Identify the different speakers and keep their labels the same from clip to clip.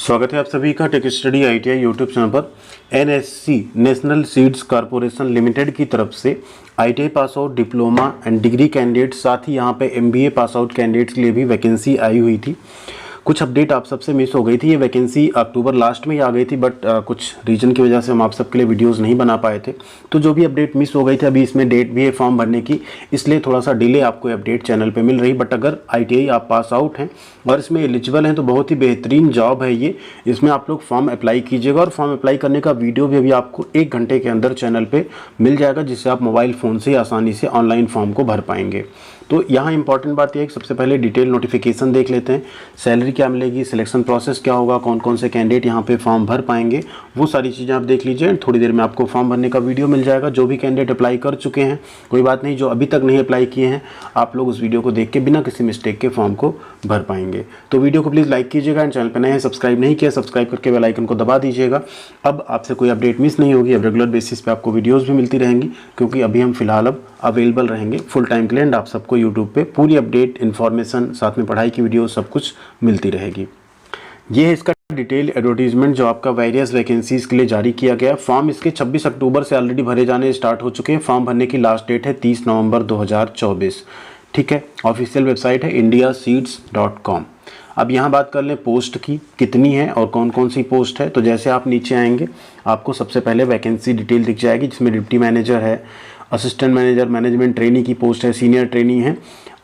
Speaker 1: स्वागत है आप सभी का tech study ITI YouTube channel पर। NSC national seeds corporation limited की तरफ से ITI pass out, diploma and degree candidate, साथ ही यहाँ पे एमबीए पास आउट कैंडिडेट्स के लिए भी वैकेंसी आई हुई थी। कुछ अपडेट आप सबसे मिस हो गई थी। ये वैकेंसी अक्टूबर लास्ट में ही आ गई थी, बट कुछ रीजन की वजह से हम आप सबके लिए वीडियोस नहीं बना पाए थे। तो जो भी अपडेट मिस हो गई थी, अभी इसमें डेट भी है फॉर्म भरने की, इसलिए थोड़ा सा डिले आपको अपडेट चैनल पे मिल रही। बट अगर आईटीआई आप पास आउट हैं और इसमें एलिजिबल हैं तो बहुत ही बेहतरीन जॉब है ये। इसमें आप लोग फॉर्म अप्लाई कीजिएगा और फॉर्म अप्लाई करने का वीडियो भी अभी आपको 1 घंटे के अंदर चैनल पर मिल जाएगा, जिससे आप मोबाइल फ़ोन से आसानी से ऑनलाइन फॉर्म को भर पाएंगे। तो यहाँ इंपॉर्टेंट बात यह है कि सबसे पहले डिटेल नोटिफिकेशन देख लेते हैं। सैलरी क्या मिलेगी, सिलेक्शन प्रोसेस क्या होगा, कौन कौन से कैंडिडेट यहाँ पे फॉर्म भर पाएंगे, वो सारी चीज़ें आप देख लीजिए। थोड़ी देर में आपको फॉर्म भरने का वीडियो मिल जाएगा। जो भी कैंडिडेट अप्लाई कर चुके हैं, कोई बात नहीं, जो अभी तक नहीं अप्लाई किए हैं, आप लोग उस वीडियो को देख के बिना किसी मिस्टेक के फॉर्म को भर पाएंगे। तो वीडियो को प्लीज़ लाइक कीजिएगा एंड चैनल पर नए हैं, सब्सक्राइब नहीं किया, सब्सक्राइब करके बेल आइकन को दबा दीजिएगा। अब आपसे कोई अपडेट मिस नहीं होगी। अब रेगुलर बेसिस पे आपको वीडियोज़ भी मिलती रहेंगी, क्योंकि अभी हम फिलहाल अब अवेलेबल रहेंगे फुल टाइम के लिए एंड आप सबको यूट्यूब पे पूरी अपडेट, इन्फॉर्मेशन, साथ में पढ़ाई की वीडियो सब कुछ मिलती रहेगी। ये है इसका डिटेल एडवर्टीजमेंट जो आपका वेरियस वैकेंसीज के लिए जारी किया गया। फॉर्म इसके 26 अक्टूबर से ऑलरेडी भरे जाने स्टार्ट हो चुके हैं। फॉर्म भरने की लास्ट डेट है 30 नवंबर 2024। ठीक है, ऑफिशियल वेबसाइट है indiaseeds.com। अब यहाँ बात कर लें पोस्ट की, कितनी है और कौन कौन सी पोस्ट है। तो जैसे आप नीचे आएंगे, आपको सबसे पहले वैकेंसी डिटेल दिख जाएगी, जिसमें डिप्टी मैनेजर है, असिस्टेंट मैनेजर, मैनेजमेंट ट्रेनी की पोस्ट है, सीनियर ट्रेनी है।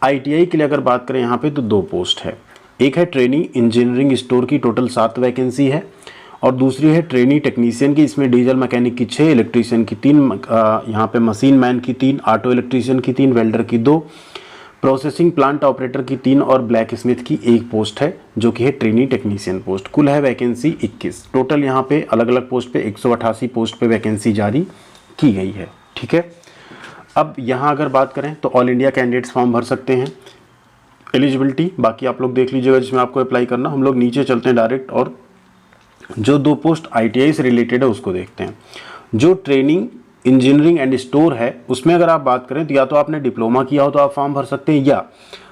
Speaker 1: आईटीआई के लिए अगर बात करें यहाँ पे तो 2 पोस्ट है। एक है ट्रेनी इंजीनियरिंग स्टोर की, टोटल 7 वैकेंसी है, और दूसरी है ट्रेनी टेक्नीशियन की। इसमें डीजल मैकेनिक की 6, इलेक्ट्रीशियन की 3, यहाँ पे मशीन मैन की 3, ऑटो इलेक्ट्रीशियन की 3, वेल्डर की 2, प्रोसेसिंग प्लांट ऑपरेटर की 3 और ब्लैक स्मिथ की 1 पोस्ट है, जो कि है ट्रेनी टेक्नीशियन पोस्ट। कुल है वैकेंसी 21। टोटल यहाँ पे अलग अलग पोस्ट पे 188 पोस्ट पे वैकेंसी जारी की गई है। ठीक है, अब यहाँ अगर बात करें तो ऑल इंडिया कैंडिडेट्स फॉर्म भर सकते हैं। एलिजिबिलिटी बाकी आप लोग देख लीजिएगा जिसमें आपको अप्लाई करना। हम लोग नीचे चलते हैं डायरेक्ट और जो 2 पोस्ट आईटीआई से रिलेटेड है उसको देखते हैं। जो ट्रेनिंग इंजीनियरिंग एंड स्टोर है, उसमें अगर आप बात करें तो या तो आपने डिप्लोमा किया हो तो आप फॉर्म भर सकते हैं, या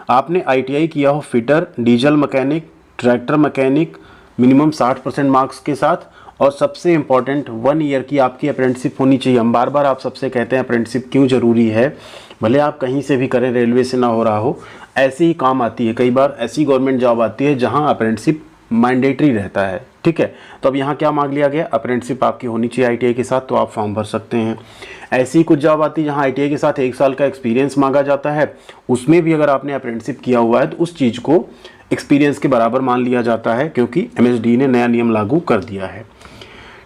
Speaker 1: आपने आईटीआई किया हो fitter, diesel mechanic, tractor mechanic, minimum 60% marks के साथ, और सबसे इंपॉर्टेंट 1 ईयर की आपकी अप्रेंटिसशिप होनी चाहिए। हम बार बार आप सबसे कहते हैं अप्रेंटिसशिप क्यों ज़रूरी है, भले आप कहीं से भी करें, रेलवे से ना हो रहा हो, ऐसे ही काम आती है। कई बार ऐसी गवर्नमेंट जॉब आती है जहां अप्रेंटिसशिप मैंडेटरी रहता है। ठीक है, तो अब यहाँ क्या मांग लिया गया, अप्रेंटिसशिप आपकी होनी चाहिए आईटीआई के साथ, तो आप फॉर्म भर सकते हैं। ऐसी कुछ जॉब आती है जहाँ आईटीआई के साथ 1 साल का एक्सपीरियंस मांगा जाता है, उसमें भी अगर आपने अप्रेंटिसशिप किया हुआ है तो उस चीज़ को एक्सपीरियंस के बराबर मान लिया जाता है, क्योंकि एमएसडी ने नया नियम लागू कर दिया है।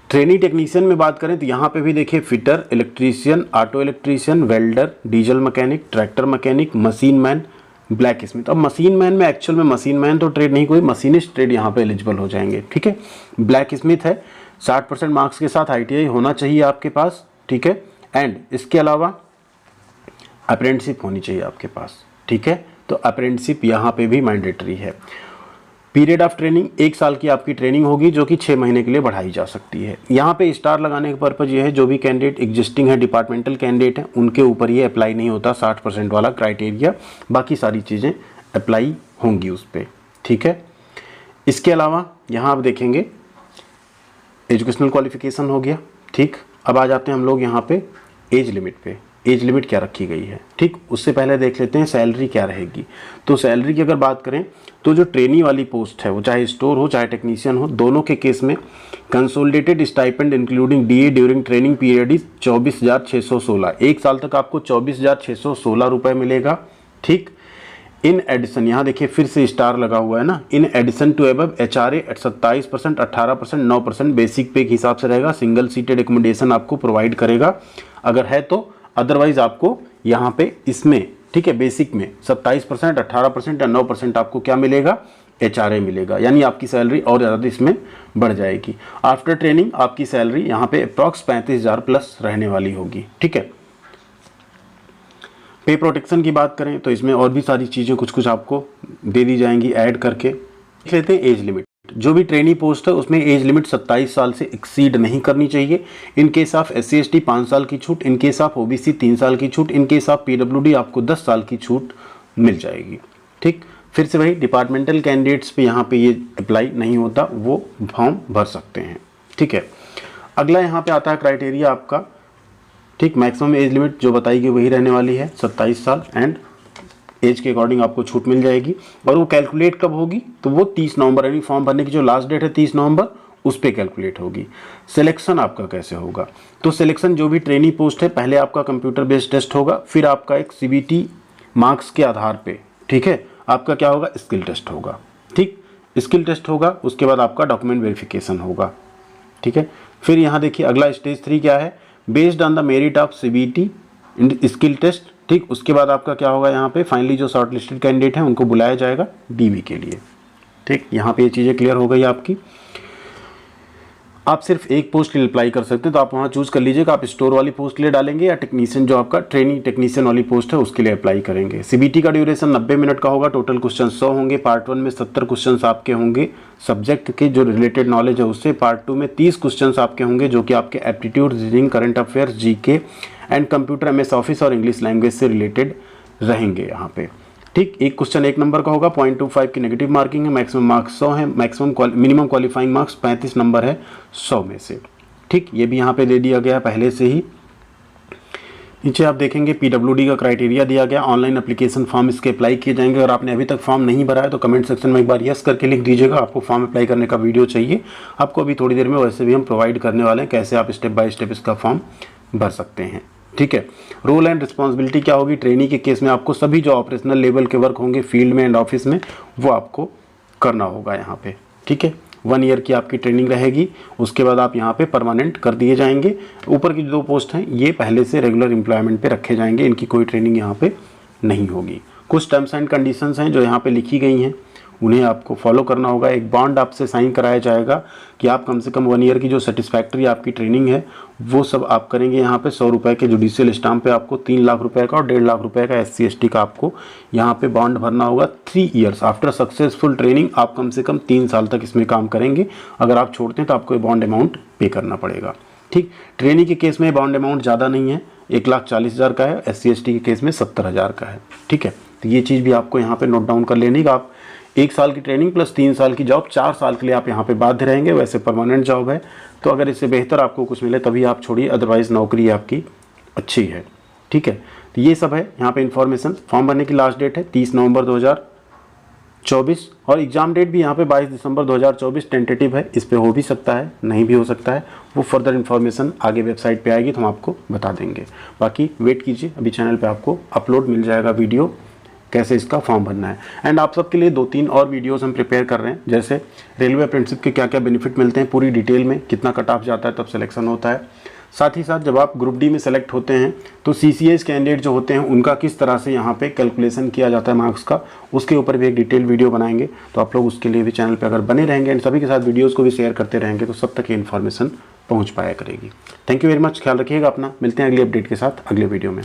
Speaker 1: ट्रेनी टेक्नीशियन में बात करें तो यहाँ पे भी देखिए fitter, electrician, auto electrician, welder, diesel mechanic, tractor mechanic, machine man, black Smith. अब मशीन मैन में एक्चुअल में मशीन मैन तो ट्रेड नहीं, कोई मशीनिस्ट ट्रेड यहाँ पे एलिजिबल हो जाएंगे। ठीक है, ब्लैक स्मिथ है, 60% मार्क्स के साथ आईटीआई होना चाहिए आपके पास। ठीक है, एंड इसके अलावा अप्रेंटिसशिप होनी चाहिए आपके पास। ठीक है, तो अप्रेंटिसशिप यहाँ पे भी मैंडेटरी है। पीरियड ऑफ ट्रेनिंग 1 साल की आपकी ट्रेनिंग होगी, जो कि 6 महीने के लिए बढ़ाई जा सकती है। यहाँ पे स्टार लगाने का पर्पज़ ये है, जो भी कैंडिडेट एग्जिस्टिंग है, डिपार्टमेंटल कैंडिडेट हैं, उनके ऊपर ये अप्लाई नहीं होता 60% वाला क्राइटेरिया, बाकी सारी चीज़ें अप्लाई होंगी उस पर। ठीक है, इसके अलावा यहाँ आप देखेंगे एजुकेशनल क्वालिफिकेशन हो गया। ठीक, अब आ जाते हैं हम लोग यहाँ पे एज लिमिट पे। एज लिमिट क्या रखी गई है, ठीक, उससे पहले देख लेते हैं सैलरी क्या रहेगी। तो सैलरी की अगर बात करें तो जो ट्रेनी वाली पोस्ट है, वो चाहे स्टोर हो चाहे टेक्नीशियन हो, दोनों के केस में consolidated stipend including DA during training period is 24,616। 1 साल तक आपको 24,616 रुपये मिलेगा। ठीक, इन एडिशन, यहाँ देखिए फिर से स्टार लगा हुआ है ना, in addition to above HRA 27%, 18%, 9% basic pay के हिसाब से रहेगा। सिंगल सीटेड एकोमोडेशन आपको प्रोवाइड करेगा अगर है तो, अदरवाइज आपको यहाँ पे इसमें, ठीक है, बेसिक में 27%, 18% या 9% आपको क्या मिलेगा, एचआरए मिलेगा, यानी आपकी सैलरी और ज़्यादा इसमें बढ़ जाएगी। आफ्टर ट्रेनिंग आपकी सैलरी यहाँ पे अप्रॉक्स 35,000 प्लस रहने वाली होगी। ठीक है, पे प्रोटेक्शन की बात करें तो इसमें और भी सारी चीज़ें कुछ कुछ आपको दे दी जाएंगी ऐड करके। देख लेते हैं एज लिमिट। जो भी ट्रेनी पोस्ट है उसमें एज लिमिट 27 साल से एक्सीड नहीं करनी चाहिए। इन केस ऑफ SC/ST 5 साल की छूट, इन केस ऑफ OBC 3 साल की छूट, इन केस ऑफ PWD आपको 10 साल की छूट मिल जाएगी। ठीक, फिर से वही डिपार्टमेंटल कैंडिडेट्स पे यहाँ पे ये अप्लाई नहीं होता, वो फॉर्म भर सकते हैं। ठीक है, अगला यहाँ पे आता है क्राइटेरिया आपका, ठीक, मैक्सिमम एज लिमिट जो बताई गई वही रहने वाली है 27 साल, एंड एज के अकॉर्डिंग आपको छूट मिल जाएगी। और वो कैलकुलेट कब होगी, तो वो 30 नवंबर, यानी फॉर्म भरने की जो लास्ट डेट है 30 नवंबर, उस पर कैलकुलेट होगी। सिलेक्शन आपका कैसे होगा, तो सिलेक्शन जो भी ट्रेनी पोस्ट है, पहले आपका कंप्यूटर बेस्ड टेस्ट होगा, फिर आपका एक CBT मार्क्स के आधार पे, ठीक है, आपका क्या होगा, स्किल टेस्ट होगा। ठीक, स्किल टेस्ट होगा, उसके बाद आपका डॉक्यूमेंट वेरिफिकेशन होगा। ठीक है, फिर यहाँ देखिए अगला स्टेज 3 क्या है, based on the merit of CBT skill test. ठीक, उसके बाद आपका क्या होगा, यहाँ पे फाइनली जो शॉर्ट लिस्टेड कैंडिडेट हैं उनको बुलाया जाएगा DV के लिए। ठीक, यहाँ पे ये चीज़ें क्लियर हो गई आपकी। आप सिर्फ एक पोस्ट के लिए अप्लाई कर सकते हैं, तो आप वहाँ चूज़ कर लीजिएगा, आप स्टोर वाली पोस्ट के लिए डालेंगे या टेक्नीशियन जो आपका ट्रेनिंग टेक्नीशियन वाली पोस्ट है उसके लिए अप्लाई करेंगे। CBT का ड्यूरेशन 90 मिनट का होगा, टोटल क्वेश्चन 100 होंगे। पार्ट 1 में 70 क्वेश्चन आपके होंगे सब्जेक्ट के जो रिलेटेड नॉलेज है उससे, पार्ट 2 में 30 क्वेश्चन आपके होंगे जो कि आपके aptitude, reasoning, current affairs, GK and computer, MS office और इंग्लिश लैंग्वेज से रिलेटेड रहेंगे यहाँ पे। ठीक, एक क्वेश्चन 1 नंबर का होगा, 0.25 की नेगेटिव मार्किंग है, मैक्सिमम मार्क्स 100 है, मिनिमम क्वालिफाइंग मार्क्स 35 नंबर है 100 में से। ठीक, ये भी यहाँ पे दे दिया गया पहले से ही। नीचे आप देखेंगे PWD का क्राइटेरिया दिया गया, ऑनलाइन एप्लीकेशन फॉर्म इसके अप्लाई किए जाएंगे। अगर आपने अभी तक फॉर्म नहीं भरा है तो कमेंट सेक्शन में एक बार यस करके लिख दीजिएगा, आपको फॉर्म अप्लाई करने का वीडियो चाहिए। आपको अभी थोड़ी देर में वैसे भी हम प्रोवाइड करने वाले हैं, कैसे आप स्टेप बाय स्टेप इसका फॉर्म भर सकते हैं। ठीक है, रोल एंड रिस्पॉन्सिबिलिटी क्या होगी, ट्रेनी के केस में आपको सभी जो ऑपरेशनल लेवल के वर्क होंगे फील्ड में एंड ऑफिस में वो आपको करना होगा यहाँ पे। ठीक है, 1 ईयर की आपकी ट्रेनिंग रहेगी, उसके बाद आप यहाँ पे परमानेंट कर दिए जाएंगे। ऊपर की जो 2 पोस्ट हैं ये पहले से रेगुलर एम्प्लॉयमेंट पे रखे जाएंगे, इनकी कोई ट्रेनिंग यहाँ पे नहीं होगी। कुछ टर्म्स एंड कंडीशंस हैं जो यहाँ पे लिखी गई हैं, उन्हें आपको फॉलो करना होगा। एक बॉन्ड आपसे साइन कराया जाएगा कि आप कम से कम 1 ईयर की जो सेटिस्फैक्ट्री आपकी ट्रेनिंग है वो सब आप करेंगे। यहाँ पे 100 रुपये के जुडिशियल स्टाम्प पे आपको 3 लाख रुपए का और 1.5 लाख रुपए का SC ST का आपको यहाँ पे बॉन्ड भरना होगा। 3 ईयर्स आफ्टर सक्सेसफुल ट्रेनिंग आप कम से कम 3 साल तक इसमें काम करेंगे। अगर आप छोड़ते हैं तो आपको ये बॉन्ड अमाउंट पे करना पड़ेगा। ठीक, ट्रेनिंग के केस में बॉन्ड अमाउंट ज़्यादा नहीं है, 1,40,000 का है, SC ST के केस में 70,000 का है। ठीक है, तो ये चीज़ भी आपको यहाँ पे नोट डाउन कर लेनी का। आप 1 साल की ट्रेनिंग प्लस 3 साल की जॉब, 4 साल के लिए आप यहाँ पे बाध्य रहेंगे। वैसे परमानेंट जॉब है, तो अगर इससे बेहतर आपको कुछ मिले तभी आप छोड़िए, अदरवाइज़ नौकरी आपकी अच्छी है। ठीक है, तो ये सब है यहाँ पे इन्फॉर्मेशन। फॉर्म भरने की लास्ट डेट है 30 नवंबर 2024 और एग्ज़ाम डेट भी यहाँ पे 22 दिसंबर 2024 टेंटेटिव है। इस पर हो भी सकता है, नहीं भी हो सकता है, वो फर्दर इन्फॉर्मेशन आगे वेबसाइट पे आएगी तो हम आपको बता देंगे। बाकी वेट कीजिए, अभी चैनल पे आपको अपलोड मिल जाएगा वीडियो कैसे इसका फॉर्म भरना है। एंड आप सबके लिए 2-3 और वीडियोस हम प्रिपेयर कर रहे हैं, जैसे रेलवे अप्रेंटिसशिप के क्या क्या बेनिफिट मिलते हैं पूरी डिटेल में, कितना कट ऑफ जाता है तब सिलेक्शन होता है। साथ ही साथ जब आप ग्रुप डी में सेलेक्ट होते हैं तो CCS कैंडिडेट जो होते हैं उनका किस तरह से यहाँ पे कैलकुलेशन किया जाता है मार्क्स का, उसके ऊपर भी एक डिटेल वीडियो बनाएंगे। तो आप लोग उसके लिए भी चैनल पर अगर बने रहेंगे एंड सभी के साथ वीडियोज़ को भी शेयर करते रहेंगे तो सब तक ये इन्फॉर्मेशन पहुँच पाया करेगी। थैंक यू वेरी मच, ख्याल रखिएगा अपना। मिलते हैं अगली अपडेट के साथ अगले वीडियो में।